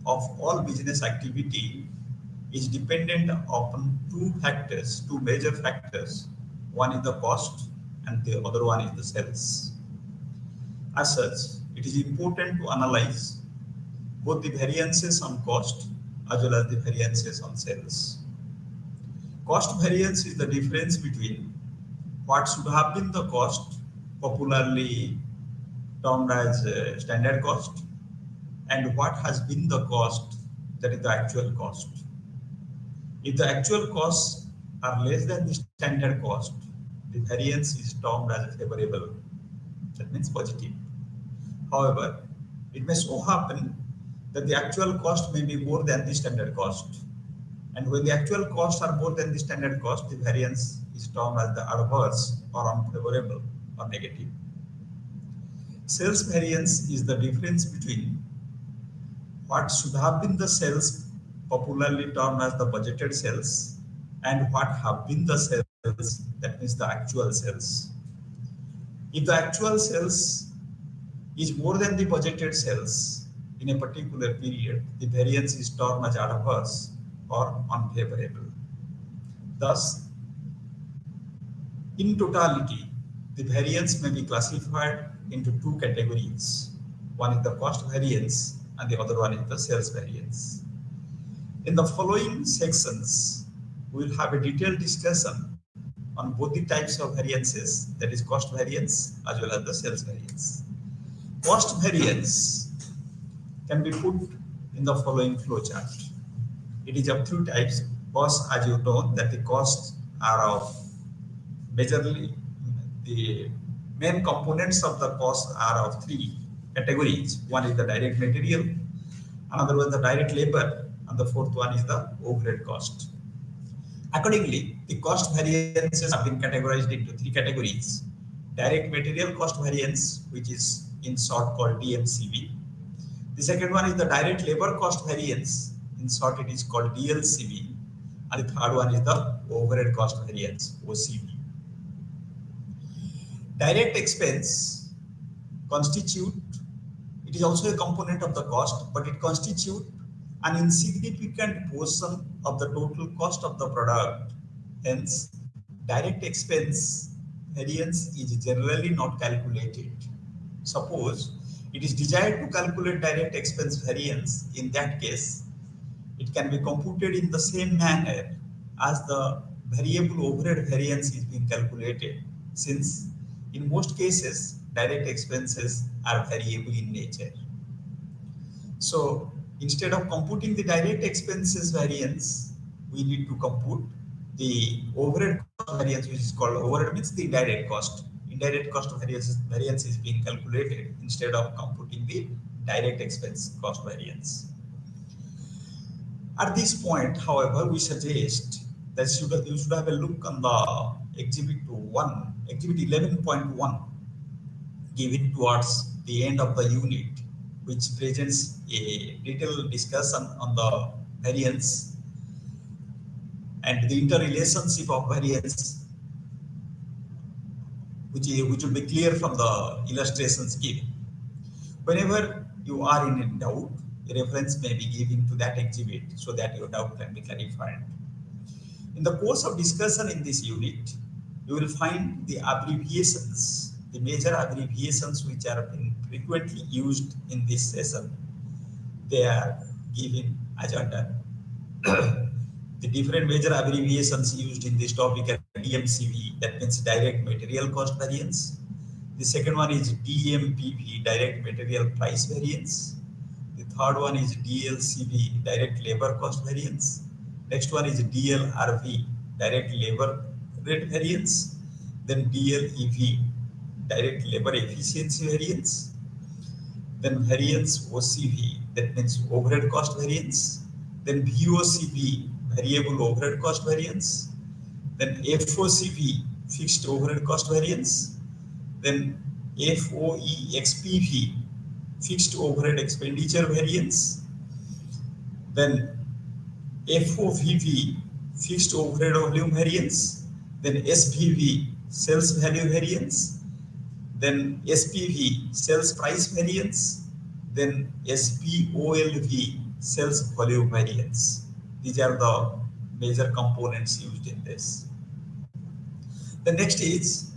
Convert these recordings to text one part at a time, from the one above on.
of all business activity is dependent upon two major factors. One is the cost and the other one is the sales. As such, it is important to analyze both the variances on cost as well as the variances on sales. Cost variance is the difference between what should have been the cost, popularly termed as standard cost, and what has been the cost, that is the actual cost. If the actual costs are less than the standard cost, the variance is termed as favorable, that means positive. However, it may so happen that the actual cost may be more than the standard cost. And when the actual costs are more than the standard cost, the variance is termed as the adverse or unfavorable or negative. Sales variance is the difference between what should have been the sales, popularly termed as the budgeted sales, and what have been the sales, that means the actual sales. If the actual sales is more than the budgeted sales in a particular period, the variance is termed as adverse or unfavorable. Thus, in totality, the variance may be classified into two categories. One is the cost variance and the other one is the sales variance. In the following sections, we will have a detailed discussion on both the types of variances, that is cost variance as well as the sales variance. Cost variance can be put in the following flowchart. It is of two types. Costs, as you know, that the costs are of majorly, the main components of the cost are of three categories. One is the direct material, another one is the direct labor, and the fourth one is the overhead cost. Accordingly, the cost variances have been categorized into three categories. Direct material cost variance, which is in short called DMCV. The second one is the direct labor cost variance, in short it is called DLCV. And the third one is the overhead cost variance, OCV. Direct expense constitute, it is also a component of the cost, but it constitutes an insignificant portion of the total cost of the product. Hence, direct expense variance is generally not calculated. Suppose it is desired to calculate direct expense variance. In that case, it can be computed in the same manner as the variable overhead variance is being calculated, since in most cases direct expenses are variable in nature. So instead of computing the direct expenses variance, we need to compute the overhead cost variance, which is called overhead, means the indirect cost. Indirect cost variance is being calculated instead of computing the direct expense cost variance. At this point, however, we suggest that you should have a look on the exhibit 11.1 given towards the end of the unit, which presents a detailed discussion on the variance and the interrelationship of variance, which will be clear from the illustrations given. Whenever you are in doubt, a reference may be given to that exhibit so that your doubt can be clarified. In the course of discussion in this unit, you will find the abbreviations, the major abbreviations which are frequently used in this session. They are given as under. The different major abbreviations used in this topic are DMCV, that means direct material cost variance. The second one is DMPV, direct material price variance. The third one is DLCV, direct labor cost variance. Next one is DLRV, direct labor rate variance. Then DLEV, direct labor efficiency variance. Then variance OCV, that means overhead cost variance. Then VOCV, variable overhead cost variance. Then FOCV, fixed overhead cost variance. Then FOEXPV, fixed overhead expenditure variance. Then FOVV, fixed overhead volume variance. Then SVV, sales value variance. Then SPV, sales price variance. Then SPOLV, sales volume variance. These are the major components used in this. The next is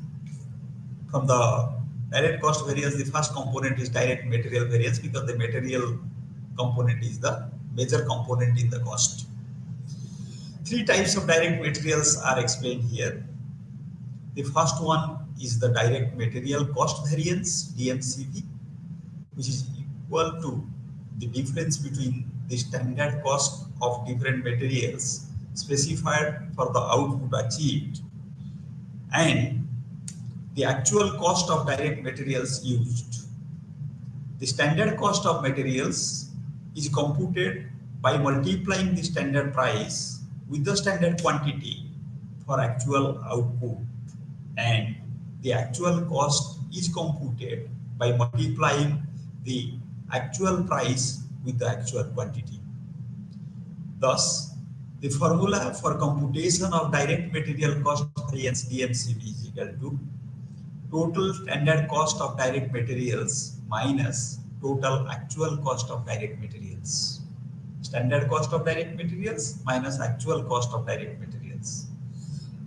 from the direct cost variance, the first component is direct material variance because the material component is the major component in the cost. Three types of direct materials are explained here. The first one is the direct material cost variance, DMCV, which is equal to the difference between the standard cost of different materials specified for the output achieved and the actual cost of direct materials used. The standard cost of materials is computed by multiplying the standard price with the standard quantity for actual output, and the actual cost is computed by multiplying the actual price with the actual quantity. Thus, the formula for computation of direct material cost variance DMCV is equal to total standard cost of direct materials minus total actual cost of direct materials. Standard cost of direct materials minus actual cost of direct materials.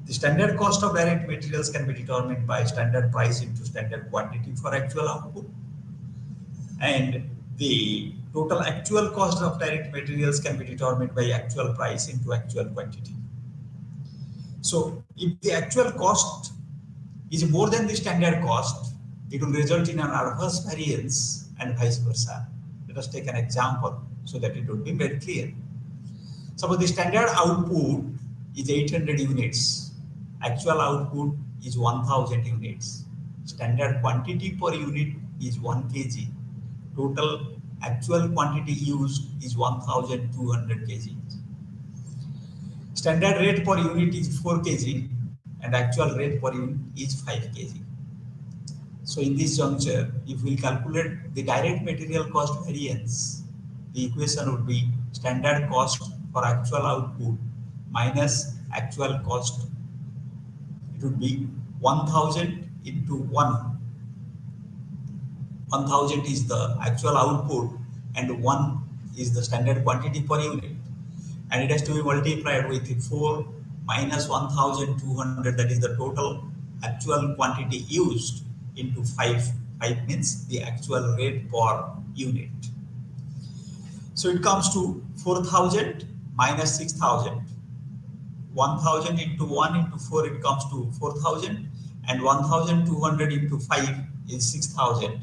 The standard cost of direct materials can be determined by standard price into standard quantity for actual output, and the total actual cost of direct materials can be determined by actual price into actual quantity. So if the actual cost is more than the standard cost, it will result in an adverse variance and vice versa. Let us take an example so that it will be made clear. Suppose the standard output is 800 units, actual output is 1000 units, standard quantity per unit is 1 kg, total actual quantity used is 1200 kg. Standard rate per unit is 4 kg and actual rate per unit is 5 kg. So in this juncture, if we calculate the direct material cost variance, the equation would be standard cost for actual output minus actual cost. It would be 1000 into 1. 1000 is the actual output and 1 is the standard quantity per unit. And it has to be multiplied with 4 minus 1200, that is the total actual quantity used, into 5. 5 means the actual rate per unit. So it comes to 4000 minus 6000. 1000 into 1 into 4, it comes to 4000, and 1200 into 5 is 6000.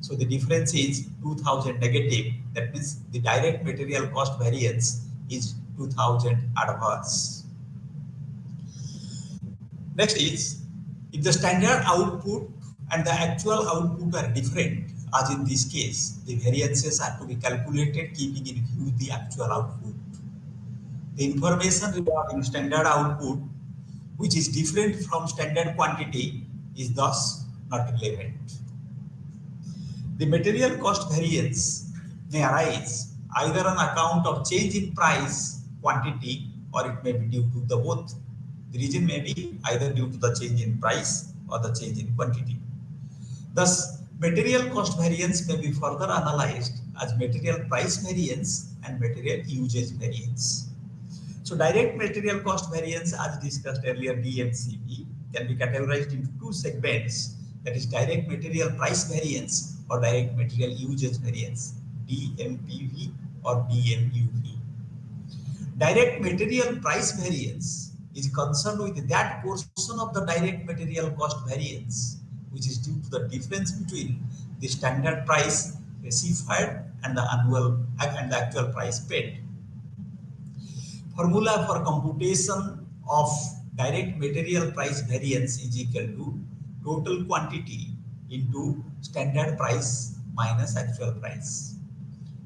So the difference is 2000 negative. That means the direct material cost variance is 2000 adverse. Next is, if the standard output and the actual output are different, as in this case, the variances are to be calculated keeping in view the actual output. The information regarding standard output, which is different from standard quantity, is thus not relevant. The material cost variance may arise either on account of change in price, quantity, or it may be due to the both. The reason may be either due to the change in price or the change in quantity. Thus, material cost variance may be further analyzed as material price variance and material usage variance. So direct material cost variance, as discussed earlier, DMCV, can be categorized into two segments, that is direct material price variance or direct material usage variance, DMPV or DMUV. Direct material price variance is concerned with that portion of the direct material cost variance which is due to the difference between the standard price specified and the actual price paid. Formula for computation of direct material price variance is equal to total quantity into standard price minus actual price.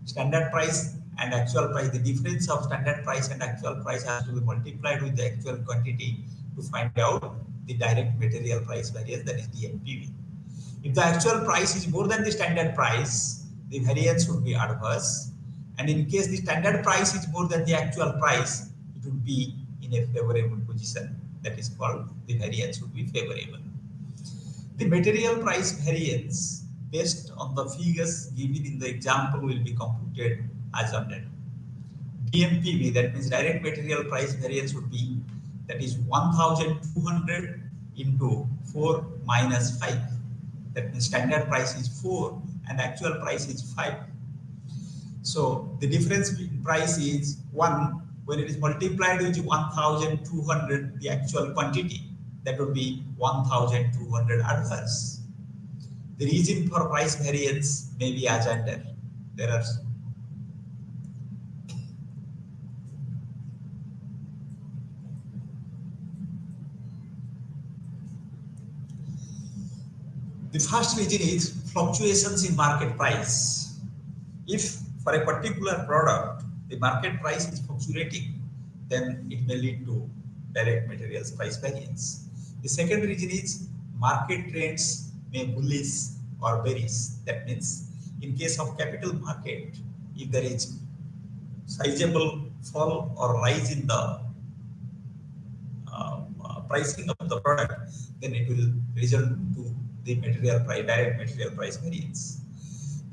Standard price and actual price, the difference of standard price and actual price has to be multiplied with the actual quantity to find out the direct material price variance, that is DMPV. If the actual price is more than the standard price, the variance would be adverse, and in case the standard price is more than the actual price, it would be in a favorable position, that is called the variance would be favorable. The material price variance based on the figures given in the example will be computed as under. DMPV, that means direct material price variance, would be, that is 1200 into 4 minus 5. That means standard price is 4 and actual price is 5. So the difference in price is 1. When it is multiplied with 1200, the actual quantity, that would be 1200 adverse. The reason for price variance may be as under. There are the first reason is fluctuations in market price. If for a particular product the market price is fluctuating, then it may lead to direct materials price variance. The second reason is market trends may bullish or bearish. That means in case of capital market, if there is sizable fall or rise in the pricing of the product, then it will result to the material price, direct material price variance.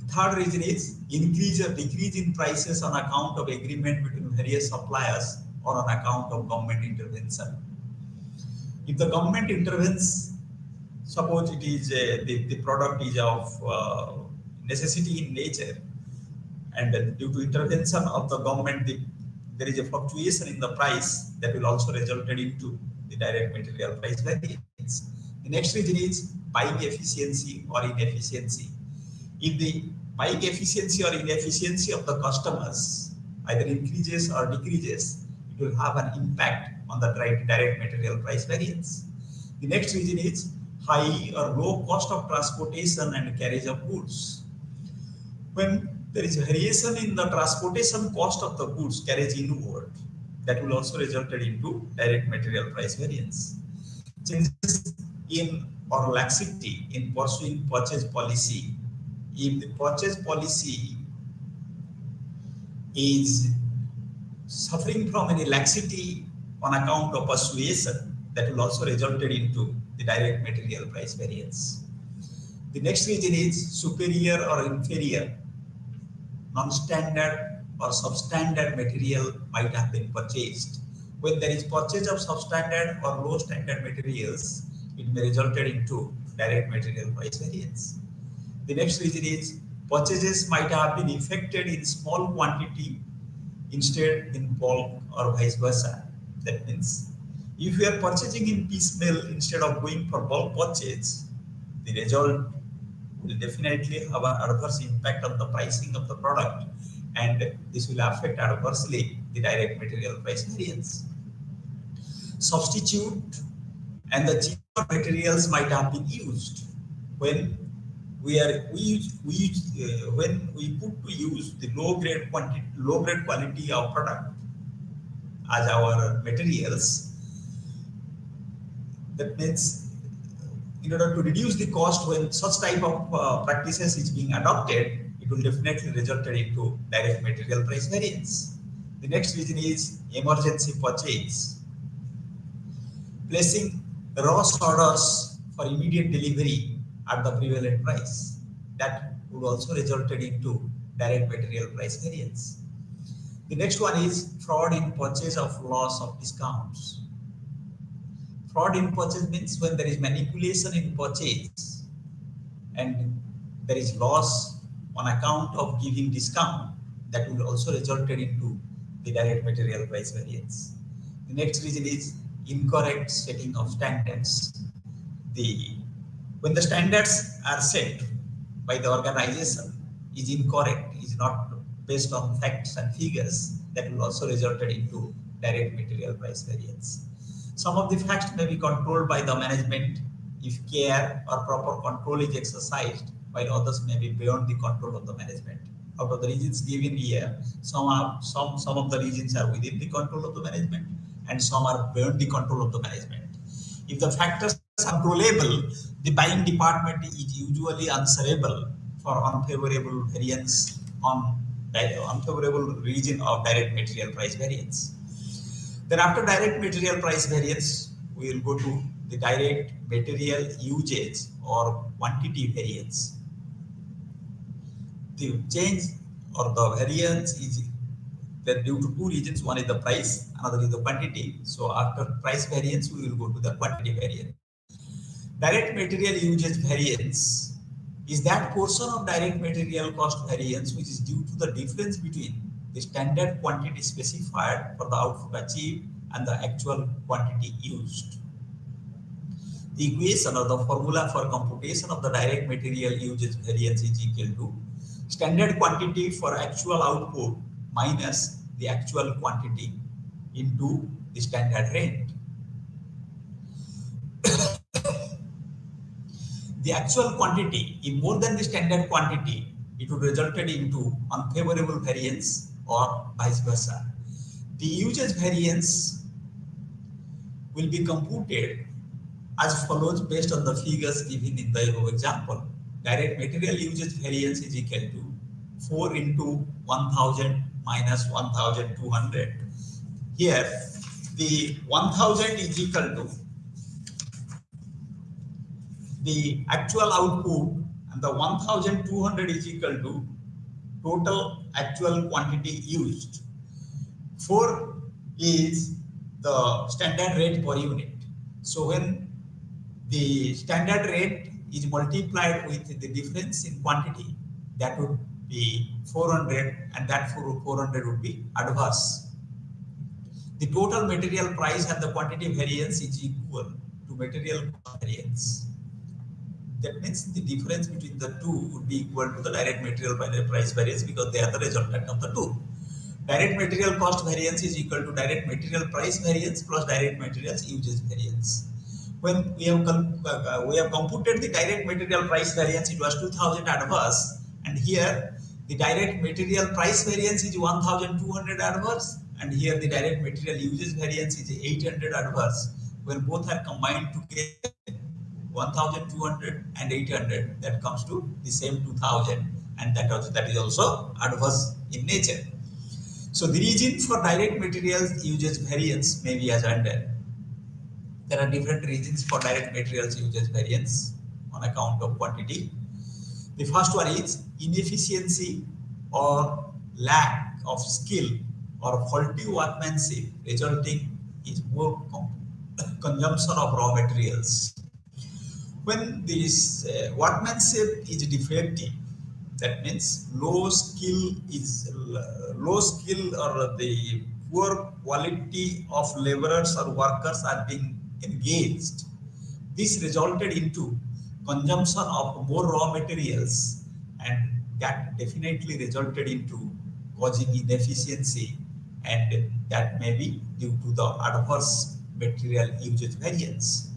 The third reason is increase or decrease in prices on account of agreement between various suppliers or on account of government intervention. If the government intervenes, suppose it is the product is of necessity in nature, and due to intervention of the government, there is a fluctuation in the price, that will also result into the direct material price variance. The next reason is buying efficiency or inefficiency. If the buying efficiency or inefficiency of the customers either increases or decreases, it will have an impact on the direct material price variance. The next reason is high or low cost of transportation and carriage of goods. When there is variation in the transportation cost of the goods carriage inward, that will also result into direct material price variance. Changes in or laxity in pursuing purchase policy. If the purchase policy is suffering from any laxity on account of persuasion, that will also result into the direct material price variance. The next reason is superior or inferior, non-standard or substandard material might have been purchased. When there is purchase of substandard or low standard materials, it may result into direct material price variance. The next reason is purchases might have been effected in small quantity instead in bulk or vice versa. That means if you are purchasing in piecemeal instead of going for bulk purchase, the result will definitely have an adverse impact on the pricing of the product, and this will affect adversely the direct material price variance. Substitute and the cheaper materials might have been used. When when we put to use the low grade quality of product as our materials, that means in order to reduce the cost, when such type of practices is being adopted, it will definitely result into direct material price variance. The next reason is emergency purchase. Placing rush orders for immediate delivery at the prevalent price, that would also result into direct material price variance. The next one is fraud in purchase of loss of discounts. Fraud in purchase means when there is manipulation in purchase and there is loss on account of giving discount, that will also result into the direct material price variance. The next reason is incorrect setting of standards. When the standards are set by the organization is incorrect, is not based on facts and figures, that will also result into direct material price variance. Some of the facts may be controlled by the management if care or proper control is exercised, while others may be beyond the control of the management. Out of the reasons given here, some of the reasons are within the control of the management and some are beyond the control of the management. If the factors are controllable, the buying department is usually answerable for unfavorable variance on unfavorable region of direct material price variance. Then after direct material price variance, we will go to the direct material usage or quantity variance. The change or the variance is Then due to two reasons, one is the price, another is the quantity. So after price variance, we will go to the quantity variance. Direct material usage variance is that portion of direct material cost variance which is due to the difference between the standard quantity specified for the output achieved and the actual quantity used. The equation or the formula for computation of the direct material usage variance is equal to standard quantity for actual output minus the actual quantity into the standard rate. The actual quantity, if more than the standard quantity, it would result into unfavorable variance or vice versa. The usage variance will be computed as follows based on the figures given in the above example. Direct material usage variance is equal to 4 into 1000 minus 1200. Here, the 1000 is equal to the actual output and the 1200 is equal to total actual quantity used. 4 is the standard rate per unit. So when the standard rate is multiplied with the difference in quantity, that would be 400, and that 400 would be adverse. The total material price and the quantity variance is equal to material cost variance. That means the difference between the two would be equal to the direct material price variance because they are the resultant of the two. Direct material cost variance is equal to direct material price variance plus direct materials usage variance. When we have computed the direct material price variance, it was 2000 adverse, and here the direct material price variance is 1200 adverse, and here the direct material usage variance is 800 adverse. When both are combined together, 1200 and 800, that comes to the same 2000, and that is also adverse in nature. So the reason for direct materials usage variance may be as under. There are different reasons for direct materials usage variance on account of quantity. The first one is inefficiency or lack of skill or faulty workmanship resulting in more consumption of raw materials. When this workmanship is defective, that means low skill or the poor quality of laborers or workers are being engaged. This resulted into consumption of more raw materials, and that definitely resulted into causing inefficiency, and that may be due to the adverse material usage variance.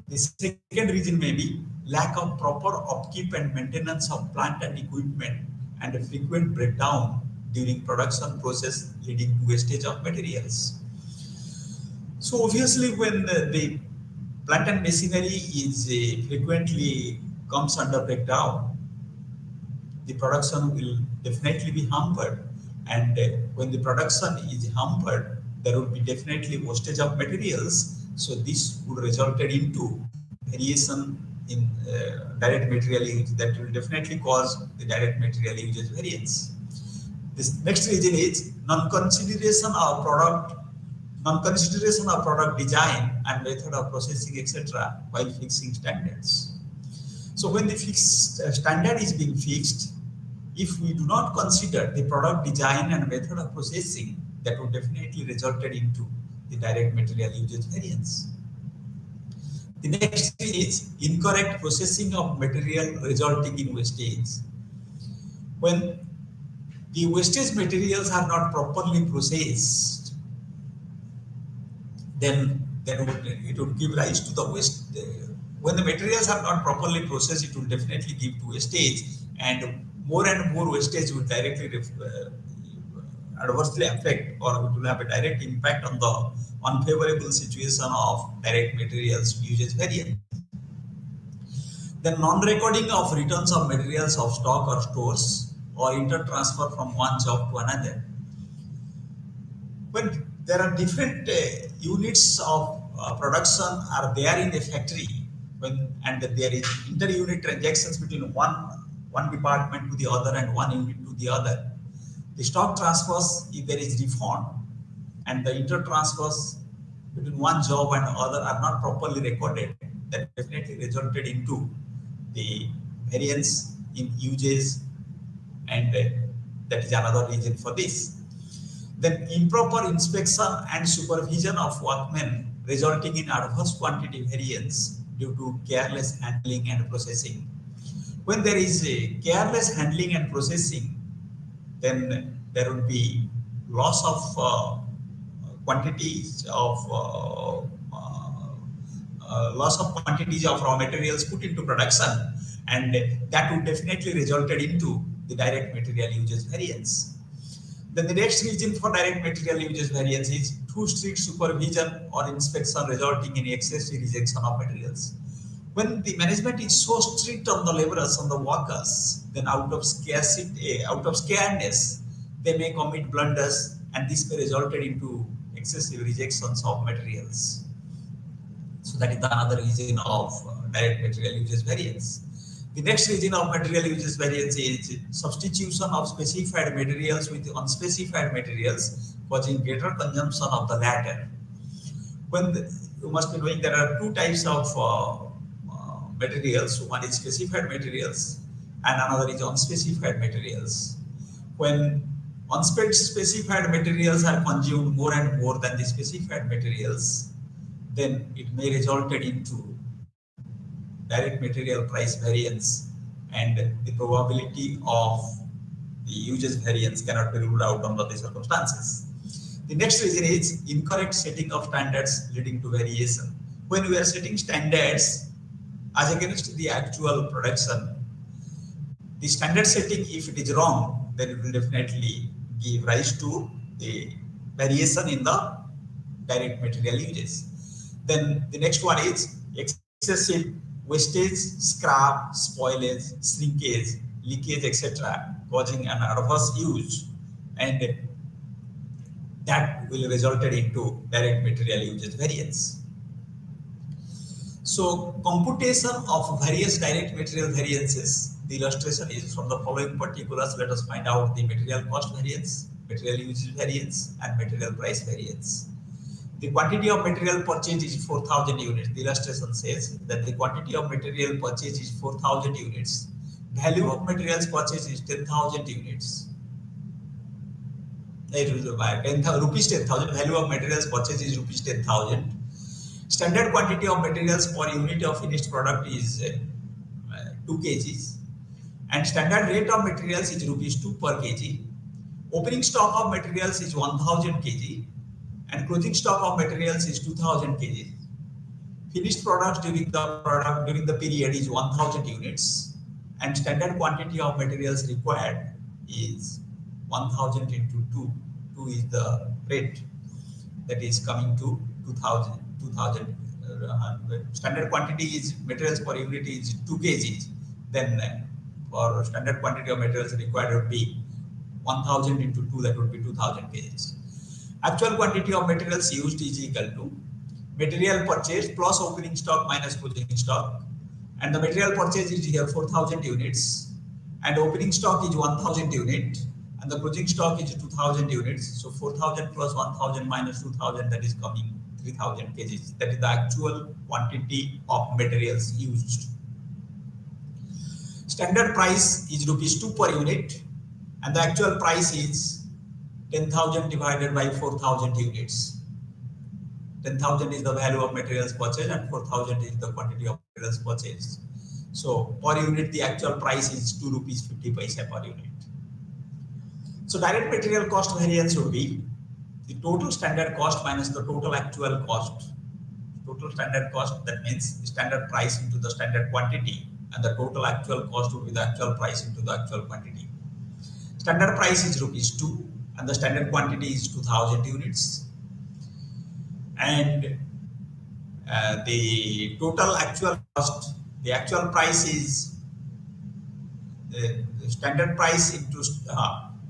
The second reason may be lack of proper upkeep and maintenance of plant and equipment and a frequent breakdown during production process leading to wastage of materials. So obviously when the plant and machinery is frequently comes under breakdown, the production will definitely be hampered, and when the production is hampered, there will be definitely wastage of materials. So this would result into variation in direct material use that will definitely cause the direct material usage variance. This next reason is non-consideration of product design and method of processing, etc., while fixing standards. So when the fixed standard is being fixed, if we do not consider the product design and method of processing, that would definitely result into the direct material usage variance. The next is incorrect processing of material resulting in wastage. When the wastage materials are not properly processed, then it would give rise to the waste. When the materials are not properly processed, it will definitely give to wastage, and more wastage will directly adversely affect, or it will have a direct impact on the unfavorable situation of direct materials usage variance. The non-recording of returns of materials of stock or stores or inter-transfer from one job to another. When there are different units of production are there in a factory, and there is inter-unit transactions between one department to the other and one unit to the other, The stock transfers, if there is refund, and the inter-transfers between one job and other are not properly recorded, that definitely resulted into the variance in uses, and that is another reason for this. Then improper inspection and supervision of workmen resulting in adverse quantity variance due to careless handling and processing. When there is a careless handling and processing, then there will be loss of quantities of raw materials put into production, and that would definitely resulted into the direct material uses variance. Then the next reason for direct material uses variance is too strict supervision or inspection resulting in excessive rejection of materials. When the management is so strict on the laborers, on the workers, then out of scarcity, out of scaredness, they may commit blunders, and this may result into excessive rejections of materials. So that is the another reason of direct material uses variance. The next reason of material uses variance is substitution of specified materials with unspecified materials, causing greater consumption of the latter. You must be knowing there are two types of materials. One is specified materials and another is unspecified materials. When unspecified materials are consumed more and more than the specified materials, then it may result into direct material price variance, and the probability of the uses variance cannot be ruled out under the circumstances. The next reason is incorrect setting of standards leading to variation. When we are setting standards as against the actual production, the standard setting, if it is wrong, then it will definitely give rise to the variation in the direct material uses. Then the next one is excessive wastage, scrap, spoilage, shrinkage, leakage, etc., causing an adverse use, and that will result into direct material uses variance. So computation of various direct material variances, the illustration is from the following particulars. Let us find out the material cost variance, material usage variance, and material price variance. The quantity of material purchased is 4,000 units. The illustration says that the quantity of material purchased is 4,000 units. Value of materials purchased is 10,000 units. It will buy 10,000 rupees 10,000. Value of materials purchased is rupees 10,000. Standard quantity of materials per unit of finished product is 2 kgs, and standard rate of materials is rupees 2 per kg. Opening stock of materials is 1,000 kg. And closing stock of materials is 2,000 kg. Finished products during the period is 1,000 units, and standard quantity of materials required is 1,000 into 2. 2 is the rate, that is coming to 2,000. Standard quantity is materials per unit is 2 kg. Then for standard quantity of materials required would be 1,000 into 2, that would be 2,000 kg. Actual quantity of materials used is equal to material purchased plus opening stock minus closing stock, and the material purchase is here 4,000 units, and opening stock is 1,000 units, and the closing stock is 2,000 units. So 4,000 plus 1,000 minus 2,000, that is coming 3,000 kg. That is the actual quantity of materials used. Standard price is rupees 2 per unit, and the actual price is 10,000 divided by 4,000 units. 10,000 is the value of materials purchased and 4,000 is the quantity of materials purchased. So per unit, the actual price is 2 rupees 50 paise per unit. So direct material cost variance would be the total standard cost minus the total actual cost. Total standard cost, that means the standard price into the standard quantity, and the total actual cost would be the actual price into the actual quantity. Standard price is rupees 2. And the standard quantity is 2,000 units, and the total actual cost, the actual price is the standard price into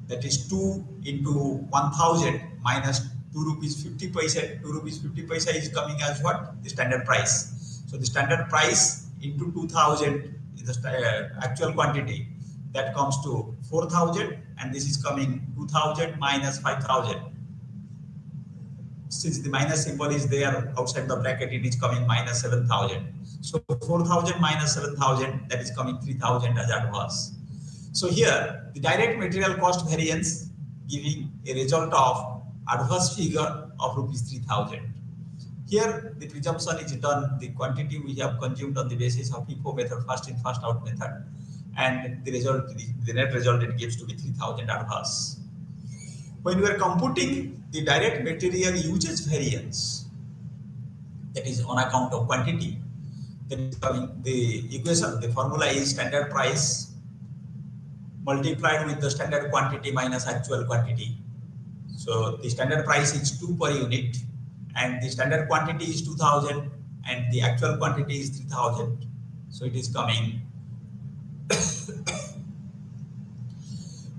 that is 2 into 1,000 minus 2 rupees 50 paise. 2 rupees 50 paise is coming as what? The standard price. So the standard price into 2,000 is the actual quantity, that comes to 4,000 and this is coming 2,000 minus 5,000. Since the minus symbol is there outside the bracket, it is coming minus 7,000. So 4,000 minus 7,000, that is coming 3,000 as adverse. So here the direct material cost variance giving a result of adverse figure of rupees 3,000. Here the presumption is done, the quantity we have consumed on the basis of FIFO method, first in first out method, and the result, the net result, it gives to be 3,000 adverse. When we are computing the direct material usage variance, that is on account of quantity, that is coming, the equation, the formula is standard price multiplied with the standard quantity minus actual quantity. So the standard price is 2 per unit and the standard quantity is 2,000 and the actual quantity is 3,000. So it is coming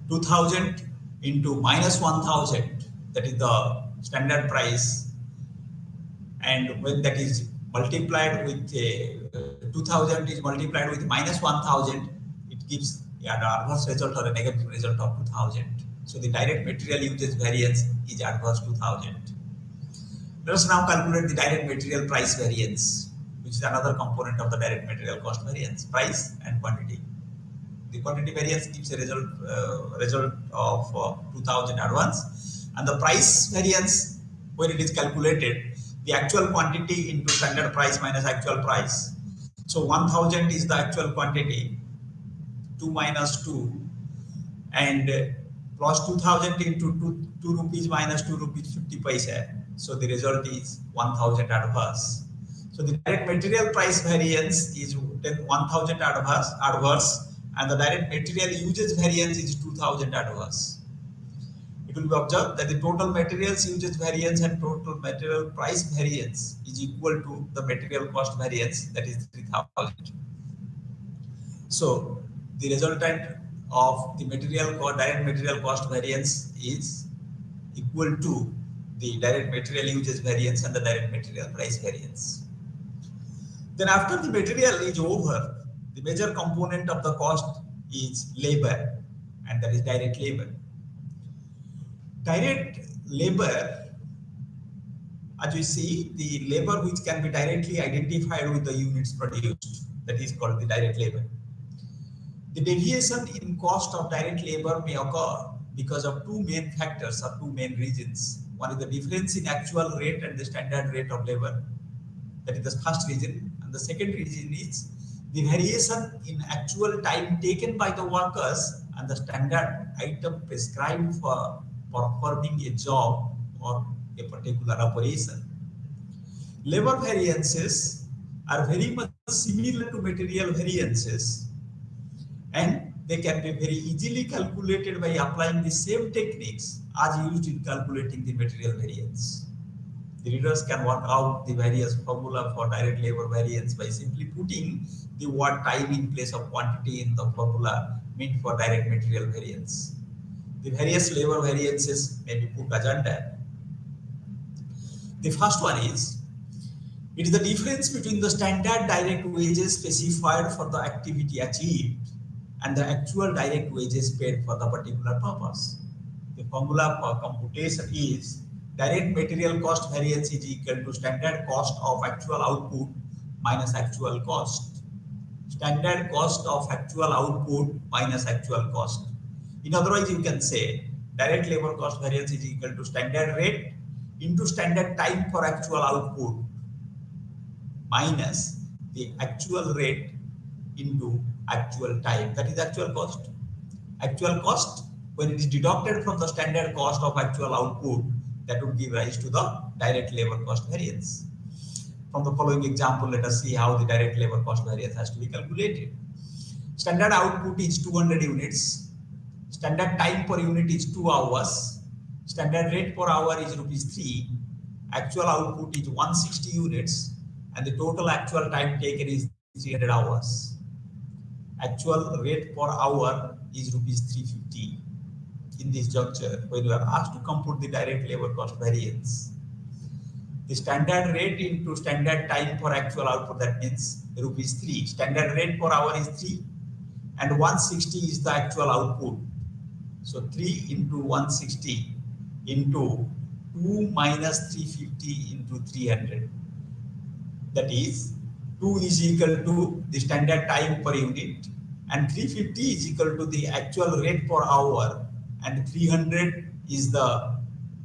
2,000 into minus 1,000, that is the standard price, and when that is multiplied with 2,000 is multiplied with minus 1,000, it gives an adverse result or a negative result of 2,000. So the direct material usage variance is adverse 2,000. Let us now calculate the direct material price variance, which is another component of the direct material cost variance, price and quantity. The quantity variance gives a result of 2,000 advance, and the price variance, when it is calculated, the actual quantity into standard price minus actual price. So 1,000 is the actual quantity, 2 minus 2, and plus 2,000 into 2 rupees minus 2 rupees 50 paisa. So the result is 1,000 adverse. So the direct material price variance is 1,000 adverse, and the direct material usage variance is 2,000 adverse. It will be observed that the total materials usage variance and total material price variance is equal to the material cost variance, that is 3,000. So the resultant of the direct material cost variance is equal to the direct material usage variance and the direct material price variance. Then after the material is over, the major component of the cost is labor, and that is direct labor. Direct labor, as we see, the labor which can be directly identified with the units produced, that is called the direct labor. The deviation in cost of direct labor may occur because of two main factors or two main reasons. One is the difference in actual rate and the standard rate of labor. That is the first reason. And the second reason is the variation in actual time taken by the workers and the standard item prescribed for performing a job or a particular operation. Labor variances are very much similar to material variances, and they can be very easily calculated by applying the same techniques as used in calculating the material variance. The readers can work out the various formula for direct labor variance by simply putting the word time in place of quantity in the formula meant for direct material variance. The various labor variances may be put as under. The first one is, it is the difference between the standard direct wages specified for the activity achieved and the actual direct wages paid for the particular purpose. The formula for computation is direct material cost variance is equal to standard cost of actual output minus actual cost. Standard cost of actual output minus actual cost. In other words, you can say direct labor cost variance is equal to standard rate into standard time for actual output minus the actual rate into actual time, that is actual cost. Actual cost, when it is deducted from the standard cost of actual output, that would give rise to the direct labor cost variance. From the following example, let us see how the direct labor cost variance has to be calculated. Standard output is 200 units. Standard time per unit is 2 hours. Standard rate per hour is rupees 3. Actual output is 160 units, and the total actual time taken is 300 hours. Actual rate per hour is rupees 350. In this juncture, when you are asked to compute the direct labor cost variance, the standard rate into standard time for actual output, that means rupees 3. Standard rate per hour is 3, and 160 is the actual output. So 3 into 160 into 2 minus 350 into 300. That is 2 is equal to the standard time per unit and 350 is equal to the actual rate per hour and 300 is the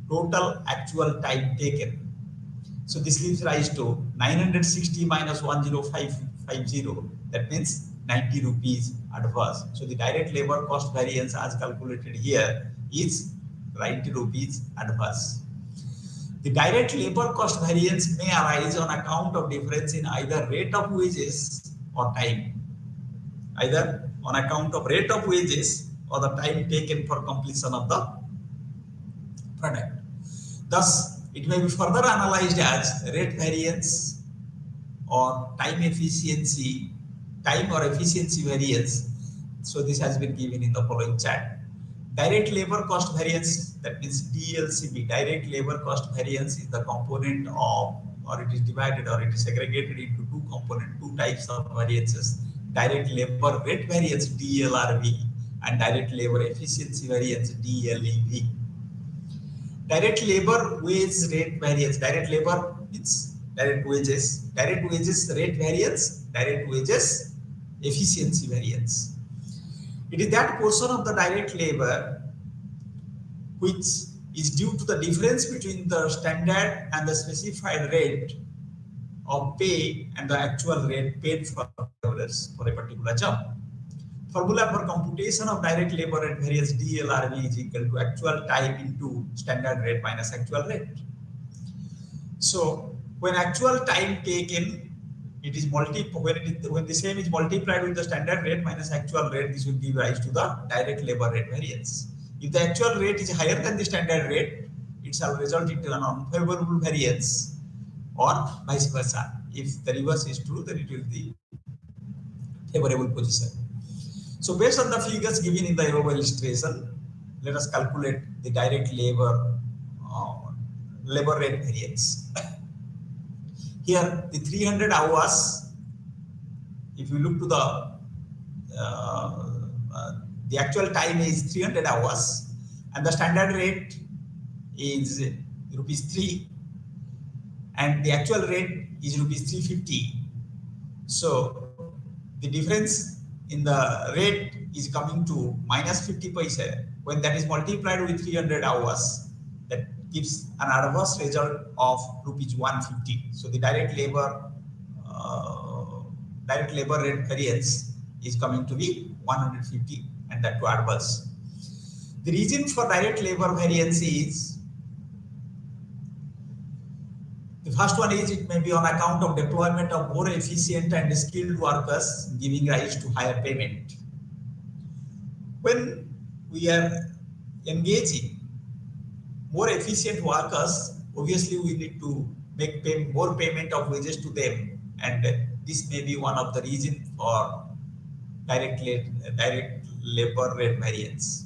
total actual time taken. So this gives rise to 960 minus 10550. That means 90 rupees adverse. So the direct labor cost variance as calculated here is 90 rupees adverse. The direct labor cost variance may arise on account of difference in either rate of wages or time. Either on account of rate of wages or the time taken for completion of the product. Thus, it may be further analyzed as rate variance or time or efficiency variance. So this has been given in the following chart. Direct labor cost variance, that means DLCV, direct labor cost variance is the component of, or it is divided or it is segregated into two types of variances. Direct labor rate variance DLRV and direct labor efficiency variance DLEV. Direct labor wage rate variance. Direct labor means direct wages rate variance, direct wages efficiency variance. It is that portion of the direct labor which is due to the difference between the standard and the specified rate of pay and the actual rate paid for laborers for a particular job. Formula for computation of direct labor rate variance DLRV is equal to actual time into standard rate minus actual rate. So when actual time taken, it is when the same is multiplied with the standard rate minus actual rate, this will give rise to the direct labor rate variance. If the actual rate is higher than the standard rate, it shall result into an unfavorable variance, or vice versa. If the reverse is true, then it will be favorable position. So based on the figures given in the above illustration, let us calculate the direct labor rate variance. Here, the 300 hours, if you look to the actual time is 300 hours and the standard rate is rupees 3 and the actual rate is rupees 350. So the difference in the rate is coming to minus 50 paise. When that is multiplied with 300 hours, that gives an adverse result of rupees 150. So the direct labor rate variance is coming to be 150, and that to adverse. The reason for direct labor variance is, the first one is it may be on account of deployment of more efficient and skilled workers, giving rise to higher payment. When we are engaging more efficient workers, obviously we need to make more payment of wages to them, and this may be one of the reasons for direct labor rate variance.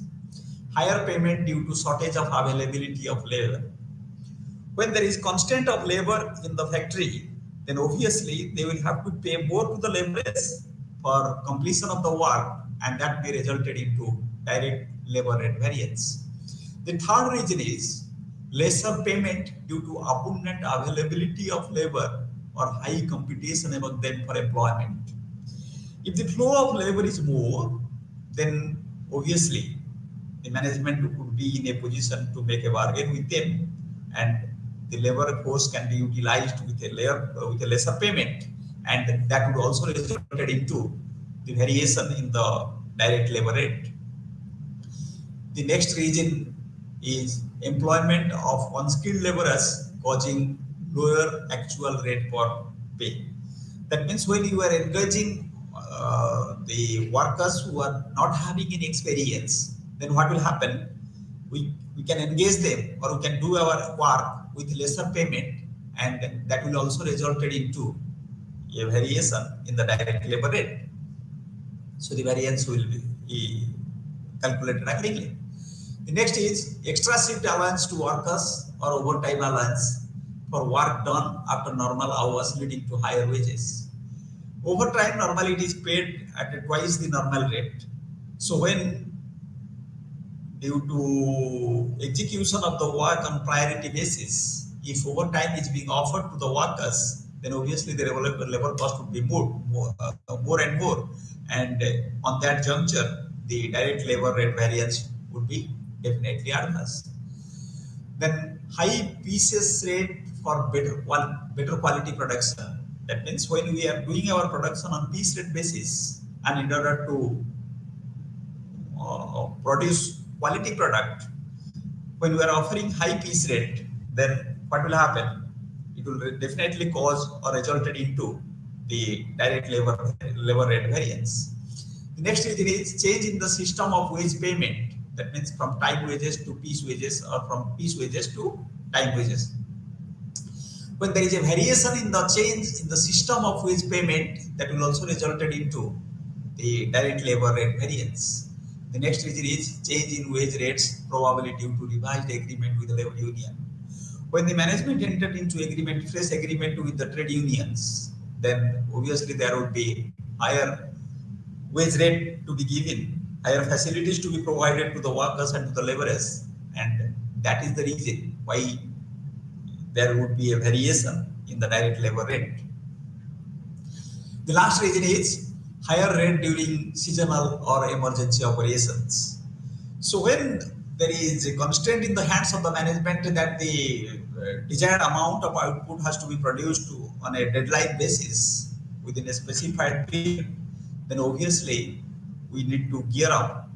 Higher payment due to shortage of availability of labor. When there is constant of labor in the factory, then obviously they will have to pay more to the laborers for completion of the work, and that may resulted into direct labor rate variance. The third reason is lesser payment due to abundant availability of labor or high competition among them for employment. If the flow of labor is more, then obviously the management would be in a position to make a bargain with them, and the labor force can be utilized with a lesser payment, and that would also result into the variation in the direct labor rate. The next reason is employment of unskilled laborers causing lower actual rate per pay. That means when you are engaging the workers who are not having any experience, then what will happen? We can engage them, or we can do our work with lesser payment, and that will also result into a variation in the direct labor rate. So the variance will be calculated accordingly. The next is extra shift allowance to workers or overtime allowance for work done after normal hours, leading to higher wages. Overtime normally it is paid at twice the normal rate. So when due to execution of the work on priority basis. If overtime is being offered to the workers, then obviously the labor cost would be more and more. And on that juncture, the direct labor rate variance would be definitely adverse. Then high pieces rate for better quality production. That means when we are doing our production on piece rate basis, and in order to produce quality product, when we are offering high piece rate, then what will happen? It will definitely cause or result into the direct labor rate variance. The next reason is change in the system of wage payment. That means from time wages to piece wages, or from piece wages to time wages. When there is a variation in the change in the system of wage payment, that will also result into the direct labor rate variance. The next reason is change in wage rates, probably due to revised agreement with the labor union. When the management entered into agreement, fresh agreement with the trade unions, then obviously there would be higher wage rate to be given, higher facilities to be provided to the workers and to the laborers, and that is the reason why there would be a variation in the direct labor rate. The last reason is higher rate during seasonal or emergency operations. So when there is a constraint in the hands of the management that the desired amount of output has to be produced on a deadline basis within a specified period, then obviously we need to gear up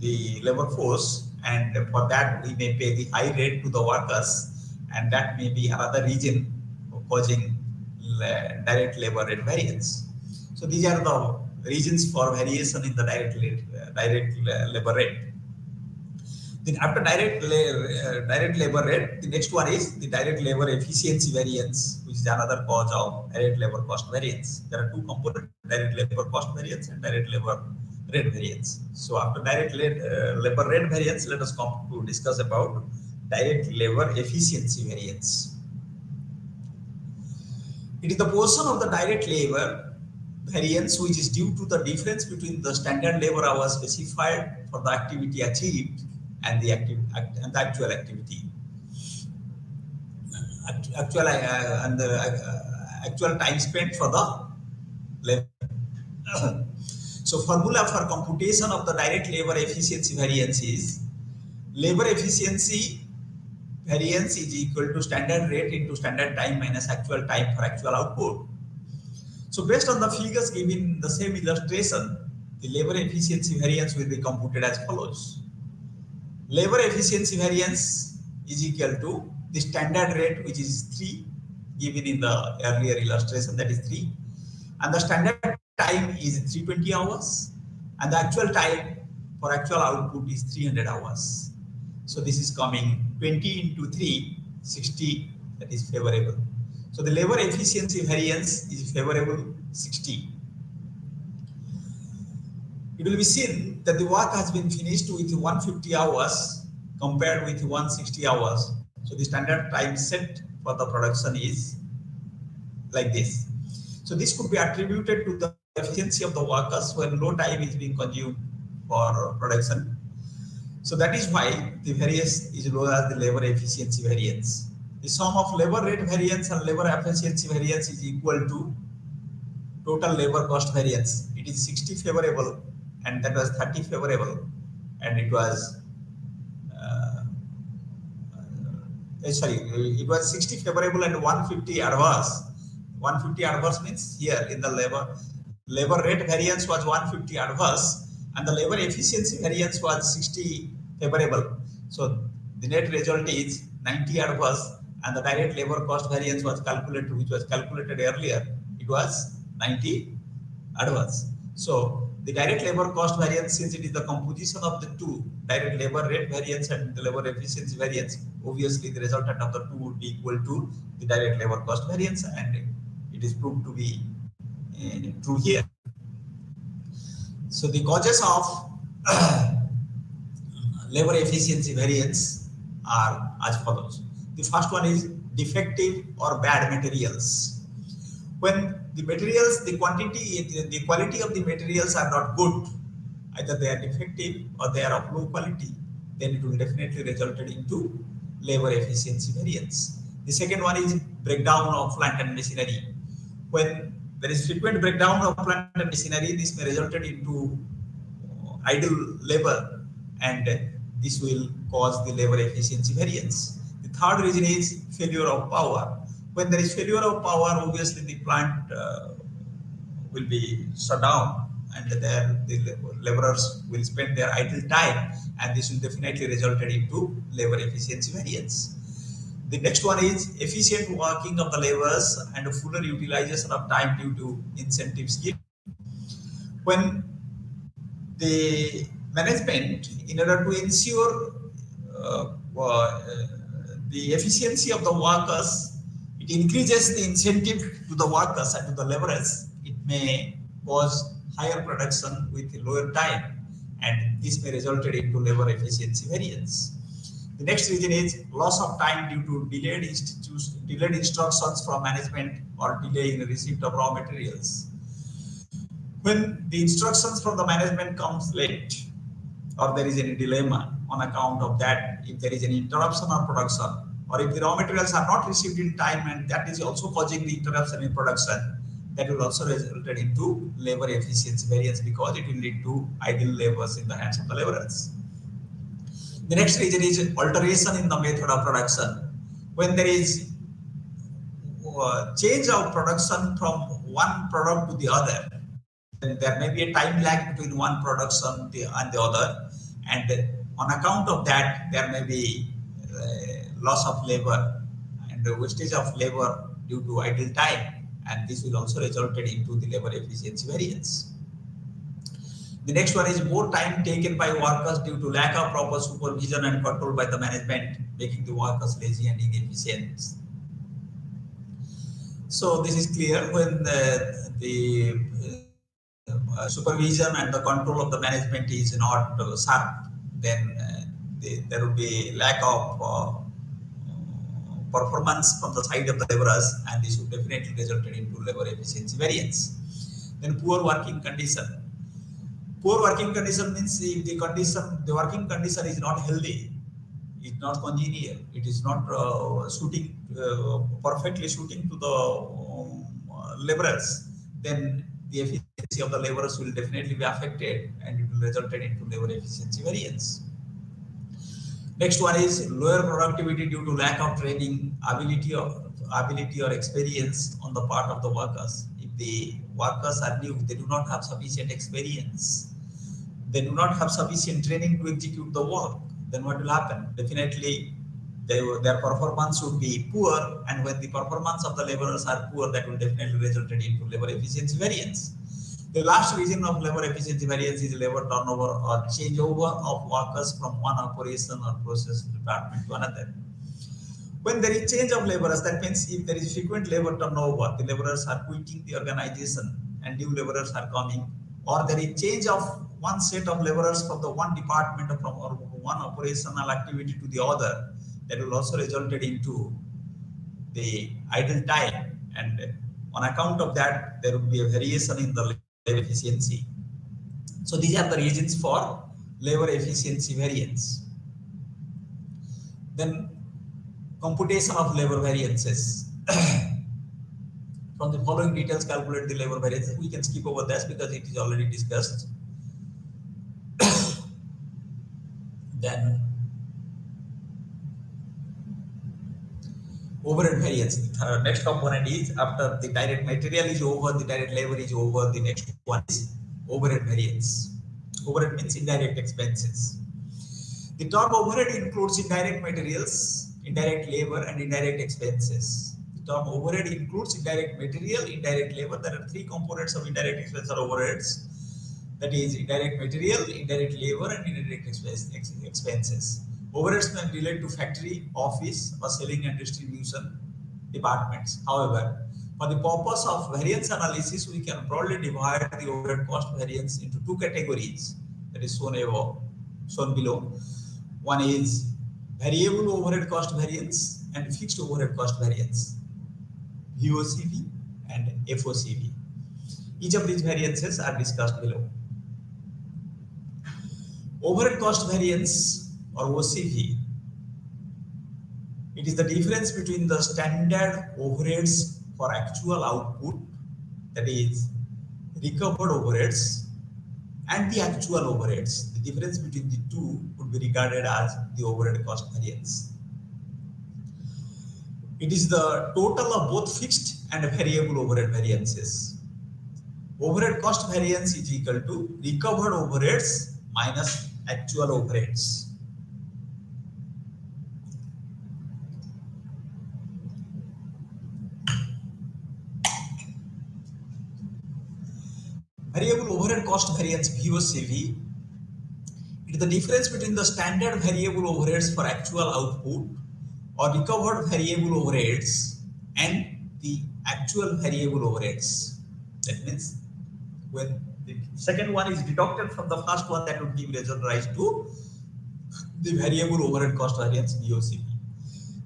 the labor force, and for that we may pay the high rate to the workers, and that may be another reason causing direct labor rate variance. So these are the reasons for variation in the direct labor rate. Then after direct labor rate, the next one is the direct labor efficiency variance, which is another cause of direct labor cost variance. There are two components: direct labor cost variance and direct labor rate variance. So after direct labor rate variance, let us come to discuss about direct labor efficiency variance. It is the portion of the direct labor variance which is due to the difference between the standard labor hours specified for the activity achieved and the actual activity. Actual time spent for the labor. So formula for computation of the direct labor efficiency variance is labor efficiency variance is equal to standard rate into standard time minus actual time for actual output. So based on the figures given in the same illustration, the labor efficiency variance will be computed as follows. Labor efficiency variance is equal to the standard rate, which is 3, given in the earlier illustration, that is 3, and the standard time is 320 hours, and the actual time for actual output is 300 hours. So this is coming 20 into 3, 60, that is favorable. So the labor efficiency variance is favorable 60. It will be seen that the work has been finished with 150 hours compared with 160 hours. So the standard time set for the production is like this. So this could be attributed to the efficiency of the workers when low time is being consumed for production. So that is why the variance is low as the labor efficiency variance. The sum of labor rate variance and labor efficiency variance is equal to total labor cost variance. It is 60 favorable, and that was 30 favorable, and it was it was 60 favorable and 150 adverse. 150 adverse means here in the labor rate variance was 150 adverse, and the labor efficiency variance was 60 favorable. So the net result is 90 adverse, and the direct labor cost variance was calculated, which was calculated earlier. It was 90 adverse. So the direct labor cost variance, since it is the composition of the two, direct labor rate variance and the labor efficiency variance, obviously the resultant of the two would be equal to the direct labor cost variance, and it is proved to be true here. So the causes of labor efficiency variance are as follows. The first one is defective or bad materials. When the materials, the quality of the materials are not good, either they are defective or they are of low quality, then it will definitely result into labor efficiency variance. The second one is breakdown of plant and machinery. When there is frequent breakdown of plant and machinery, this may result into idle labor, and this will cause the labor efficiency variance. The third reason is failure of power. When there is failure of power, obviously the plant will be shut down, and there the laborers will spend their idle time, and this will definitely result into labor efficiency variance. The next one is efficient working of the laborers and fuller utilization of time due to incentive scheme. When the management, in order to ensure the efficiency of the workers, it increases the incentive to the workers and to the laborers. It may cause higher production with lower time, and this may result into labor efficiency variance. The next reason is loss of time due to delayed instructions from management or delay in receipt of raw materials. When the instructions from the management comes late, or there is any dilemma on account of that, if there is any interruption of production, or if the raw materials are not received in time, and that is also causing the interruption in production, that will also result into labor efficiency variance, because it will lead to idle labors in the hands of the laborers. The next reason is alteration in the method of production. When there is change of production from one product to the other, then there may be a time lag between one production and the other, and on account of that, there may be loss of labor and wastage of labor due to idle time, and this will also result into the labor efficiency variance. The next one is more time taken by workers due to lack of proper supervision and control by the management, making the workers lazy and inefficient. So this is clear. When the supervision and the control of the management is not sharp, then there will be lack of performance from the side of the laborers, and this would definitely result into labor efficiency variance. Then poor working condition. Poor working condition means if the working condition is not healthy, it's not congenial, it is not perfectly suiting to the laborers, then the efficiency of the laborers will definitely be affected, and it will result into labor efficiency variance. Next one is lower productivity due to lack of training, ability or experience on the part of the workers. If the workers are new, they do not have sufficient experience, they do not have sufficient training to execute the work, then what will happen? Definitely their performance would be poor, and when the performance of the laborers are poor, that will definitely result into labor efficiency variance. The last reason of labor efficiency variance is labor turnover or changeover of workers from one operation or process department to another. When there is change of laborers, that means if there is frequent labor turnover, the laborers are quitting the organization and new laborers are coming, or there is change of one set of laborers from the one department or from one operational activity to the other, that will also result into the idle time, and on account of that, there will be a variation in the labor efficiency. So these are the reasons for labor efficiency variance. Then computation of labor variances. From the following details, calculate the labor variances. We can skip over this because it is already discussed. Then overhead variance. The next component is, after the direct material is over, the direct labor is over, the next one is overhead variance. Overhead means indirect expenses. The term overhead includes indirect materials, indirect labor, and indirect expenses. The term overhead includes indirect material, indirect labor. There are three components of indirect expense or overheads. That is indirect material, indirect labor, and indirect expenses. Overheads may relate to factory, office, or selling and distribution departments. However, for the purpose of variance analysis, we can broadly divide the overhead cost variance into two categories, that is shown below. One is variable overhead cost variance and fixed overhead cost variance, VOCV and FOCV. Each of these variances are discussed below. Overhead cost variance or OCV. It is the difference between the standard overheads for actual output, that is recovered overheads, and the actual overheads. The difference between the two would be regarded as the overhead cost variance. It is the total of both fixed and variable overhead variances. Overhead cost variance is equal to recovered overheads minus actual overheads. Variable overhead cost variance VOCV. It is the difference between the standard variable overheads for actual output or recovered variable overheads and the actual variable overheads. That means when the second one is deducted from the first one, that would give rise to the variable overhead cost variance VOCV.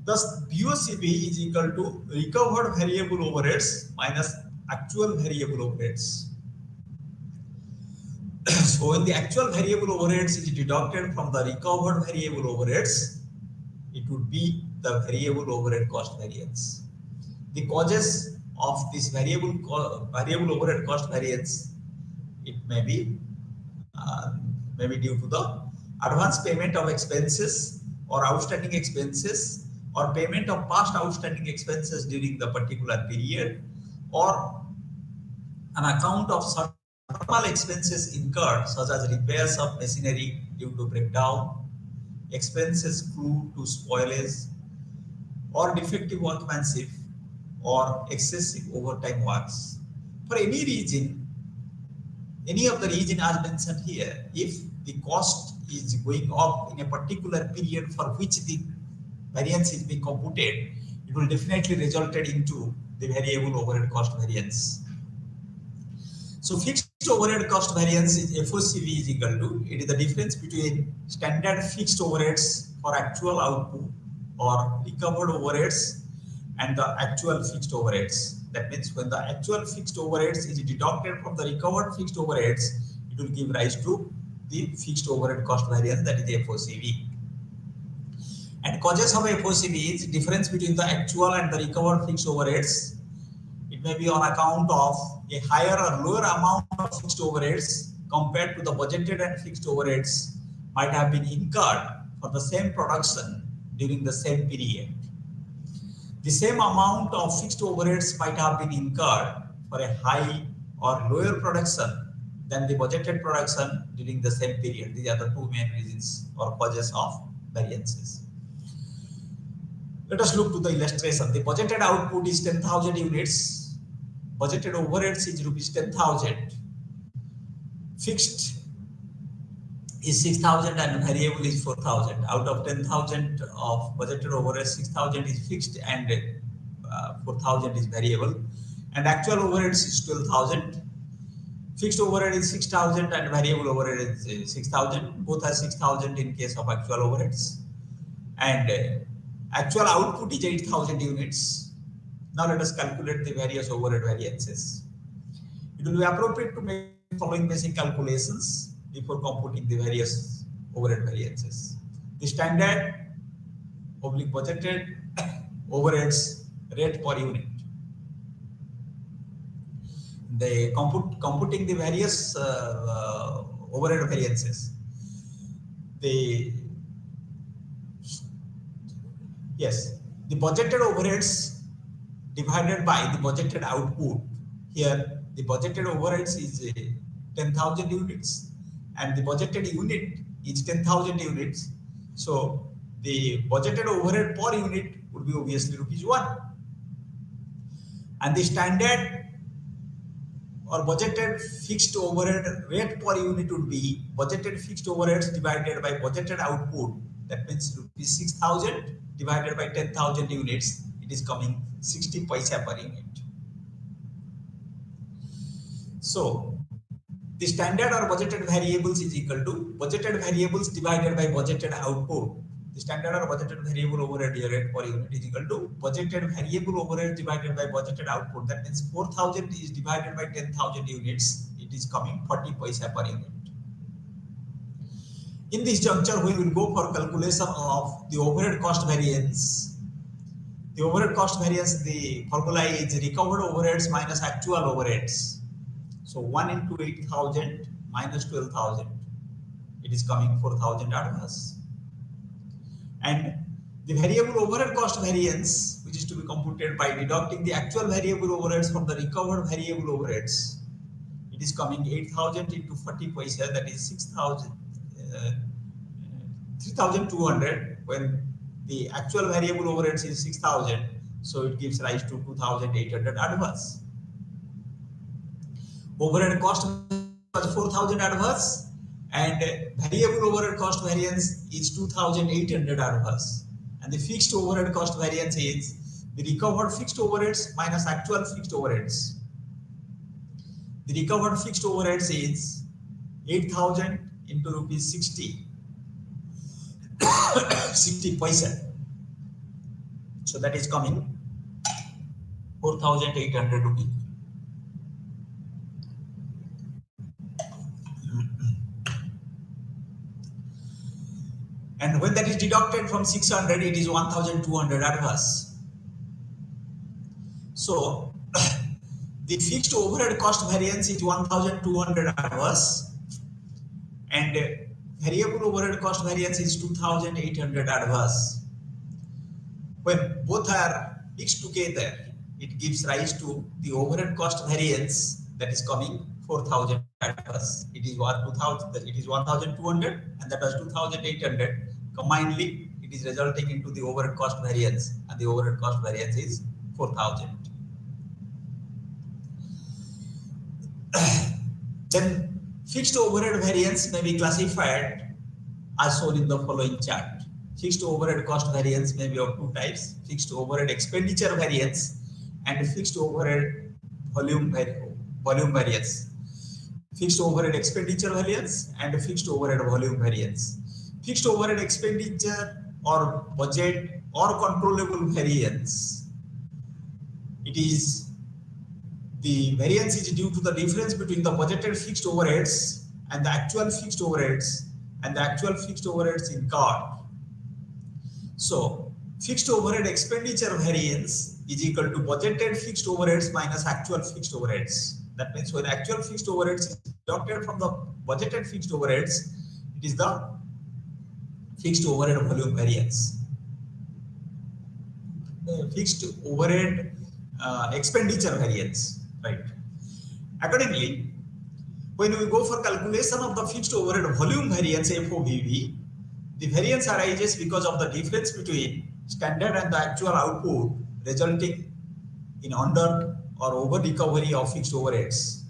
Thus, VOCV is equal to recovered variable overheads minus actual variable overheads. So when the actual variable overheads is deducted from the recovered variable overheads, it would be the variable overhead cost variance. The causes of this variable overhead cost variance, it may be due to the advance payment of expenses or outstanding expenses, or payment of past outstanding expenses during the particular period, or an account of certain normal expenses incurred, such as repairs of machinery due to breakdown, expenses due to spoilage, or defective workmanship, or excessive overtime works. For any region, any of the region as mentioned here, if the cost is going up in a particular period for which the variance is being computed, it will definitely result into the variable overhead cost variance. So fixed overhead cost variance is FOCV is equal to, it is the difference between standard fixed overheads for actual output or recovered overheads and the actual fixed overheads. That means when the actual fixed overheads is deducted from the recovered fixed overheads, it will give rise to the fixed overhead cost variance, that is the FOCV. And causes of FOCV is difference between the actual and the recovered fixed overheads. It may be on account of a higher or lower amount of fixed overheads compared to the budgeted and fixed overheads might have been incurred for the same production during the same period. The same amount of fixed overheads might have been incurred for a high or lower production than the budgeted production during the same period. These are the two main reasons or causes of variances. Let us look to the illustration. The budgeted output is 10,000 units. Budgeted overheads is rupees 10,000. Fixed is 6,000 and variable is 4,000. Out of 10,000 of budgeted overheads, 6,000 is fixed and 4,000 is variable. And actual overheads is 12,000. Fixed overhead is 6,000 and variable overhead is 6,000. Both are 6,000 in case of actual overheads. And actual output is 8,000 units. Now let us calculate the various overhead variances. It will be appropriate to make the following basic calculations before computing the various overhead variances. The standard oblique budgeted overheads rate per unit. The computing the various overhead variances. The budgeted overheads divided by the budgeted output. Here the budgeted overheads is 10,000 units and the budgeted unit is 10,000 units. So the budgeted overhead per unit would be obviously rupees 1. And the standard or budgeted fixed overhead rate per unit would be budgeted fixed overheads divided by budgeted output. That means rupees 6,000 divided by 10,000 units. It is coming 60 paisa per unit. So the standard or budgeted variables is equal to budgeted variables divided by budgeted output. The standard or budgeted variable overhead rate per unit is equal to budgeted variable overhead divided by budgeted output. That means 4,000 is divided by 10,000 units. It is coming 40 paisa per unit. In this juncture, we will go for calculation of the overhead cost variance. The overhead cost variance, the formula is recovered overheads minus actual overheads. So 1 into 8,000 minus 12,000. It is coming 4,000 adverse. And the variable overhead cost variance, which is to be computed by deducting the actual variable overheads from the recovered variable overheads, it is coming 8,000 into 40 paisa, that is 3,200, when the actual variable overheads is 6,000, so it gives rise to 2,800 adverse. Overhead cost was 4,000 adverse, and variable overhead cost variance is 2,800 adverse. And the fixed overhead cost variance is the recovered fixed overheads minus actual fixed overheads. The recovered fixed overheads is 8,000 into rupees 60 paisa. So that is coming 4,800 rupees. And when that is deducted from 600, it is 1,200 adverse. So the fixed overhead cost variance is 1,200 adverse, and variable overhead cost variance is 2,800 adverse. When both are mixed together, it gives rise to the overhead cost variance that is coming 4,000 adverse. It is 1,200, and that was 2,800. Combinedly, it is resulting into the overhead cost variance, and the overhead cost variance is 4,000. Then fixed overhead variance may be classified as shown in the following chart. Fixed overhead cost variance may be of two types: fixed overhead expenditure variance and fixed overhead volume variance. Fixed overhead expenditure variance and fixed overhead volume variance. Fixed overhead expenditure or budget or controllable variance. It is the variance is due to the difference between the budgeted fixed overheads and the actual fixed overheads and the actual fixed overheads incurred. So fixed overhead expenditure variance is equal to budgeted fixed overheads minus actual fixed overheads. That means when actual fixed overheads is deducted from the budgeted fixed overheads, it is the fixed overhead volume variance. Fixed overhead expenditure variance, right? Accordingly, when we go for calculation of the fixed overhead volume variance FOVV, the variance arises because of the difference between standard and the actual output, resulting in under or over recovery of fixed overheads.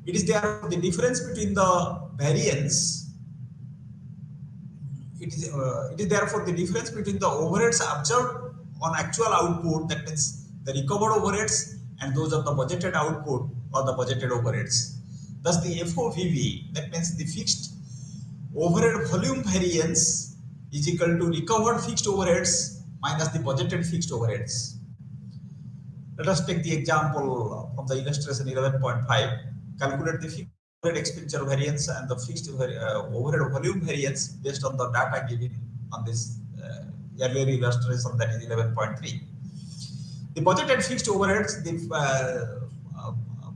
It is therefore the difference between the variance. It is therefore the difference between the overheads observed on actual output, that means the recovered overheads, and those of the budgeted output or the budgeted overheads. Thus, the FOVV, that means the fixed overhead volume variance, is equal to recovered fixed overheads minus the budgeted fixed overheads. Let us take the example from the illustration 11.5. Calculate the fixed overhead expenditure variance and the fixed overhead volume variance based on the data given on this earlier illustration, that is 11.3. The budgeted fixed overheads, the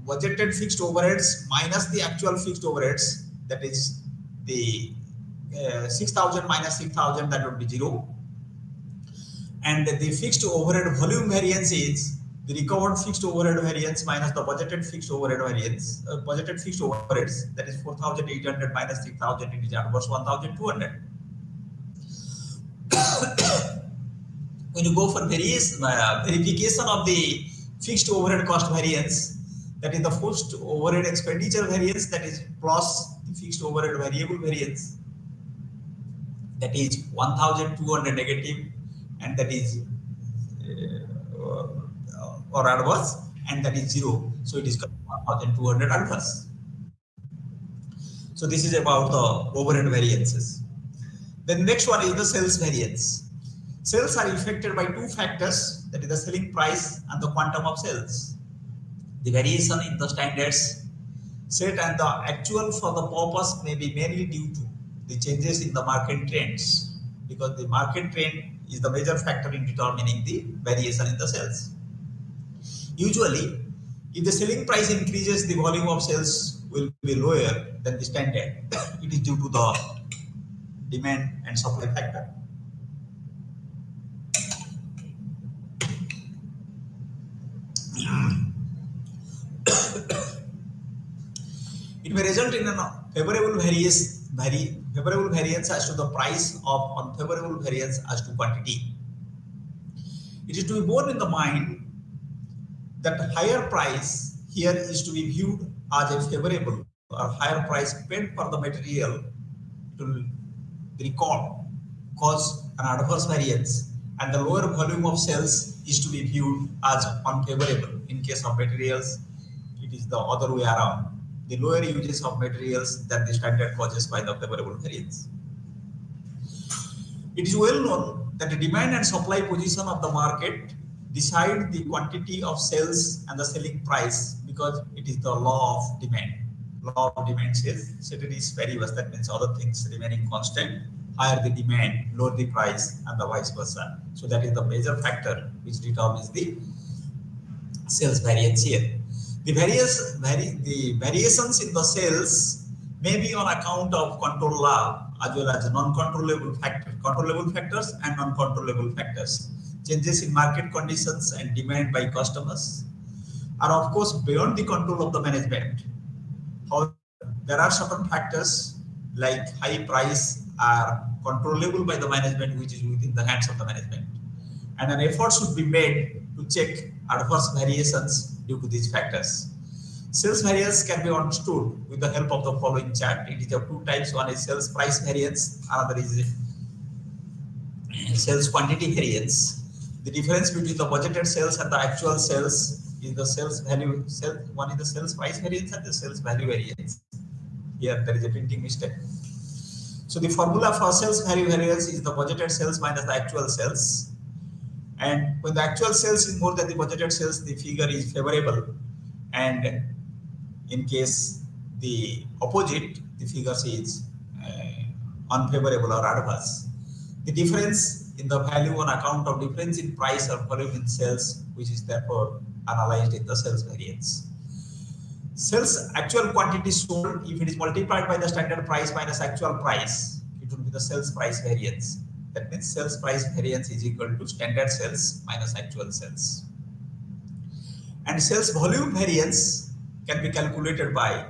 budgeted fixed overheads minus the actual fixed overheads, that is the 6,000 minus 6,000, that would be 0. And the fixed overhead volume variance is the recovered fixed overhead variance minus the budgeted fixed overhead variance, budgeted fixed overheads, that is 4,800 minus 6,000, it is adverse 1,200. When you go for verification of the fixed overhead cost variance, that is the fixed overhead expenditure variance, that is plus the fixed overhead variable variance, that is 1,200 negative, and that is or adverse, and that is 0. So it is 1,200 adverse. So this is about the overhead variances. Then next one is the sales variance. Sales are affected by two factors, that is the selling price and the quantum of sales. The variation in the standards set and the actual for the purpose may be mainly due to the changes in the market trends, because the market trend is the major factor in determining the variation in the sales. Usually, if the selling price increases, the volume of sales will be lower than the standard. It is due to the demand and supply factor. It may result in a favorable variance as to the price of unfavorable variance as to quantity. It is to be borne in the mind that higher price here is to be viewed as a favorable or higher price paid for the material to cause an adverse variance, and the lower volume of sales is to be viewed as unfavorable. In case of materials, it is the other way around. The lower uses of materials than the standard causes by the favorable variance. It is well known that the demand and supply position of the market decide the quantity of sales and the selling price, because it is the law of demand. Law of demand says ceteris paribus, that means other things remaining constant, higher the demand, lower the price, and the vice versa. So that is the major factor which determines the sales variance here. The variations in the sales may be on account of control law as well as non-controllable factors and non-controllable factors. Changes in market conditions and demand by customers are of course beyond the control of the management. However, there are certain factors like high price are controllable by the management, which is within the hands of the management. And an effort should be made to check adverse variations due to these factors. Sales variance can be understood with the help of the following chart. It is of two types. One is sales price variance, another is sales quantity variance. The difference between the budgeted sales and the actual sales is the sales value. One is the sales price variance and the sales value variance. Here there is a printing mistake. So the formula for sales value variance is the budgeted sales minus the actual sales. And when the actual sales is more than the budgeted sales, the figure is favorable. And in case the opposite, the figure is unfavorable or adverse. The difference in the value on account of difference in price or volume in sales, which is therefore analyzed in the sales variance. Sales actual quantity sold, if it is multiplied by the standard price minus actual price, it will be the sales price variance. That means sales price variance is equal to standard sales minus actual sales. And sales volume variance can be calculated by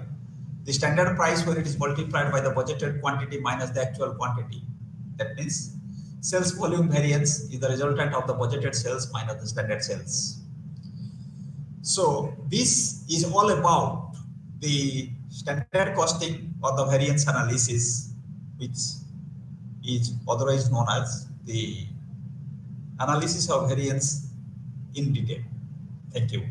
the standard price when it is multiplied by the budgeted quantity minus the actual quantity. That means sales volume variance is the resultant of the budgeted sales minus the standard sales. So this is all about the standard costing or the variance analysis, which is otherwise known as the analysis of variance in detail. Thank you.